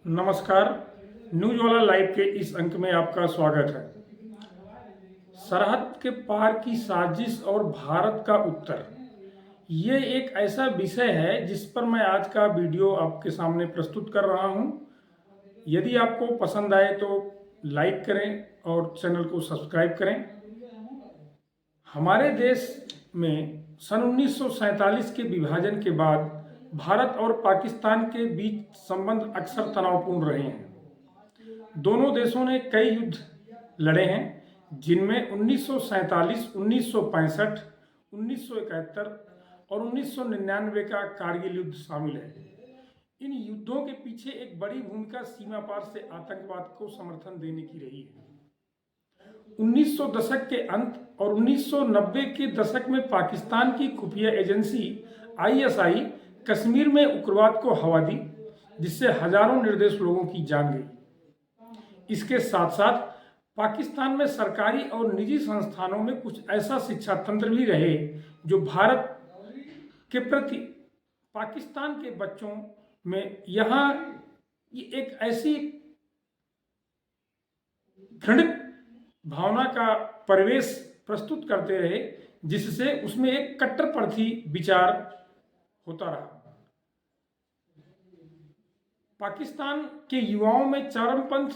नमस्कार। न्यूज वाला लाइव के इस अंक में आपका स्वागत है। सरहद के पार की साजिश और भारत का उत्तर, ये एक ऐसा विषय है जिस पर मैं आज का वीडियो आपके सामने प्रस्तुत कर रहा हूं। यदि आपको पसंद आए तो लाइक करें और चैनल को सब्सक्राइब करें। हमारे देश में सन 1947 के विभाजन के बाद भारत और पाकिस्तान के बीच संबंध अक्सर तनावपूर्ण रहे हैं। दोनों देशों ने कई युद्ध लड़े हैं, जिनमें 1947, 1965, 1971 और 1999 का कारगिल युद्ध शामिल है। इन युद्धों के पीछे एक बड़ी भूमिका सीमा पार से आतंकवाद को समर्थन देने की रही है। 1900 दशक के अंत और 1990 के दशक में पाकिस्तान की खुफिया एजेंसी आईएसआई कश्मीर में उग्रवाद को हवा दी, जिससे हजारों निर्दोष लोगों की जान गई। इसके साथ साथ पाकिस्तान में सरकारी और निजी संस्थानों में कुछ ऐसा शिक्षा तंत्र भी रहे जो भारत के प्रति पाकिस्तान के बच्चों में यहाँ एक ऐसी घृणित भावना का परिवेश प्रस्तुत करते रहे जिससे उसमें एक कट्टरपंथी विचार होता रहा। पाकिस्तान के युवाओं में चरमपंथ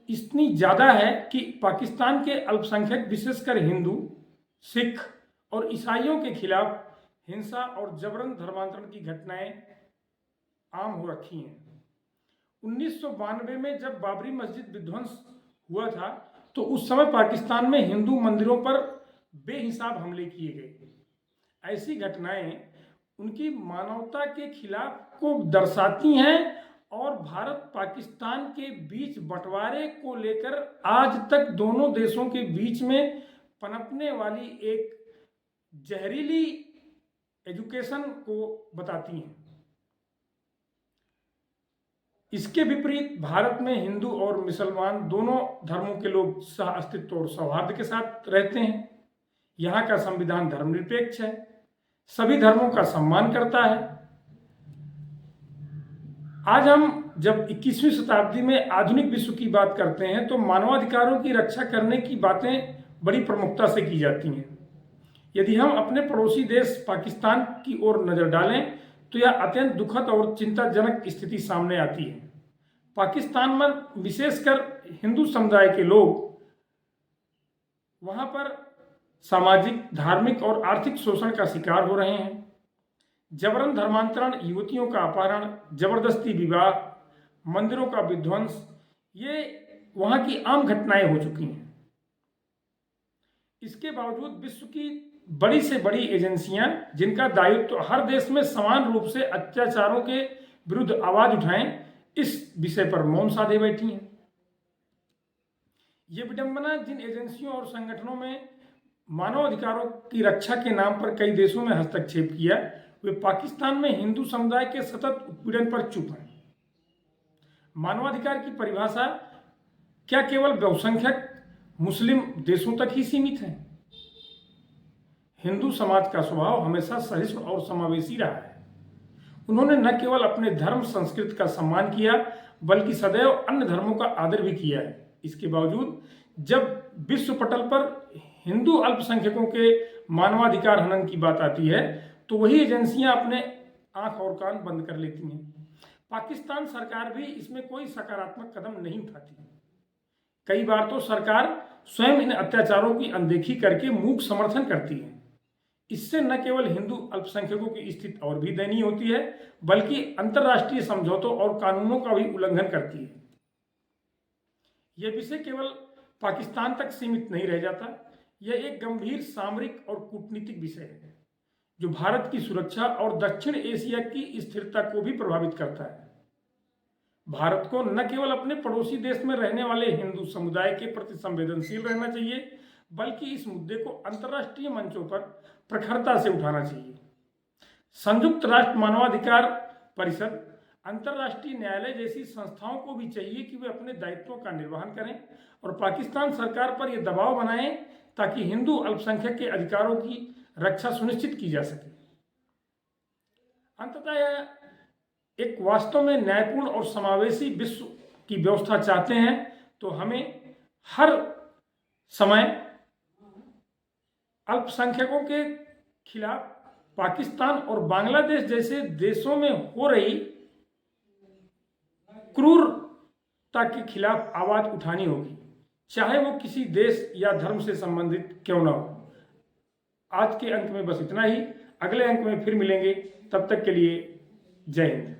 इतनी ज्यादा है कि पाकिस्तान के अल्पसंख्यक विशेषकर हिंदू, सिख और ईसाइयों के खिलाफ हिंसा और जबरन धर्मांतरण की घटनाएं आम हो रखी हैं। 1992 में जब बाबरी मस्जिद विध्वंस हुआ था तो उस समय पाकिस्तान में हिंदू मंदिरों पर बेहिसाब हमले किए गए। ऐसी घटनाएं उनकी मानवता के खिलाफ को दर्शाती हैं और भारत पाकिस्तान के बीच बंटवारे को लेकर आज तक दोनों देशों के बीच में पनपने वाली एक जहरीली एजुकेशन को बताती हैं। इसके विपरीत भारत में हिंदू और मुसलमान दोनों धर्मों के लोग सह अस्तित्व और सौहार्द के साथ रहते हैं। यहाँ का संविधान धर्मनिरपेक्ष है, सभी धर्मों का सम्मान करता है। आज हम जब 21वीं शताब्दी में आधुनिक विश्व की बात करते हैं तो मानवाधिकारों की रक्षा करने की बातें बड़ी प्रमुखता से की जाती हैं। यदि हम अपने पड़ोसी देश पाकिस्तान की ओर नजर डालें तो यह अत्यंत दुखद और चिंताजनक स्थिति सामने आती है। पाकिस्तान में विशेषकर हिंदू समुदाय के लोग वहां पर सामाजिक, धार्मिक और आर्थिक शोषण का शिकार हो रहे हैं। जबरन धर्मांतरण, युवतियों का अपहरण, जबरदस्ती विवाह, मंदिरों का विध्वंस, ये वहां की आम घटनाएं हो चुकी हैं। इसके बावजूद विश्व की बड़ी से बड़ी एजेंसियां जिनका दायित्व हर देश में समान रूप से अत्याचारों के विरुद्ध आवाज उठाएं, इस विषय पर मौन साधे बैठी हैं। ये विडंबना जिन एजेंसियों और संगठनों में मानवाधिकारों की रक्षा के नाम पर कई देशों में हस्तक्षेप किया, वे पाकिस्तान में हिंदू समुदाय के सतत उत्पीड़न पर चुप हैं। मानवाधिकार की परिभाषा क्या केवल बहुसंख्यक मुस्लिम देशों तक ही सीमित है? हिंदू समाज का स्वभाव हमेशा सहिष्णु और समावेशी रहा है। उन्होंने न केवल अपने धर्म संस्कृति का सम्मान किया बल्कि सदैव अन्य धर्मों का आदर भी किया है। इसके बावजूद जब विश्व पटल पर हिंदू अल्पसंख्यकों के मानवाधिकार हनन की बात आती है तो वही एजेंसियां अपने आंख और कान बंद कर लेती हैं। पाकिस्तान सरकार भी इसमें कोई सकारात्मक कदम नहीं उठाती। कई बार तो सरकार स्वयं इन अत्याचारों की अनदेखी करके मूक समर्थन करती है। इससे न केवल हिंदू अल्पसंख्यकों की स्थिति और भी दयनीय होती है बल्कि अंतर्राष्ट्रीय समझौतों और कानूनों का भी उल्लंघन करती है। यह विषय केवल पाकिस्तान तक सीमित नहीं रह जाता, यह एक गंभीर सामरिक और कूटनीतिक विषय है जो भारत की सुरक्षा और दक्षिण एशिया की स्थिरता को भी प्रभावित करता है। भारत को न केवल अपने पड़ोसी देश में रहने वाले हिंदू समुदाय के प्रति संवेदनशील रहना चाहिए बल्कि इस मुद्दे को अंतर्राष्ट्रीय मंचों पर प्रखरता से उठाना चाहिए। संयुक्त राष्ट्र मानवाधिकार परिषद, अंतर्राष्ट्रीय न्यायालय जैसी संस्थाओं को भी चाहिए कि वे अपने दायित्वों का निर्वहन करें और पाकिस्तान सरकार पर यह दबाव बनाएं ताकि हिंदू अल्पसंख्यक के अधिकारों की रक्षा सुनिश्चित की जा सके। अंततः एक वास्तव में न्यायपूर्ण और समावेशी विश्व की व्यवस्था चाहते हैं तो हमें हर समय अल्पसंख्यकों के खिलाफ पाकिस्तान और बांग्लादेश जैसे देशों में हो रही क्रूरता के खिलाफ आवाज उठानी होगी, चाहे वो किसी देश या धर्म से संबंधित क्यों ना हो। आज के अंक में बस इतना ही। अगले अंक में फिर मिलेंगे, तब तक के लिए जय हिंद।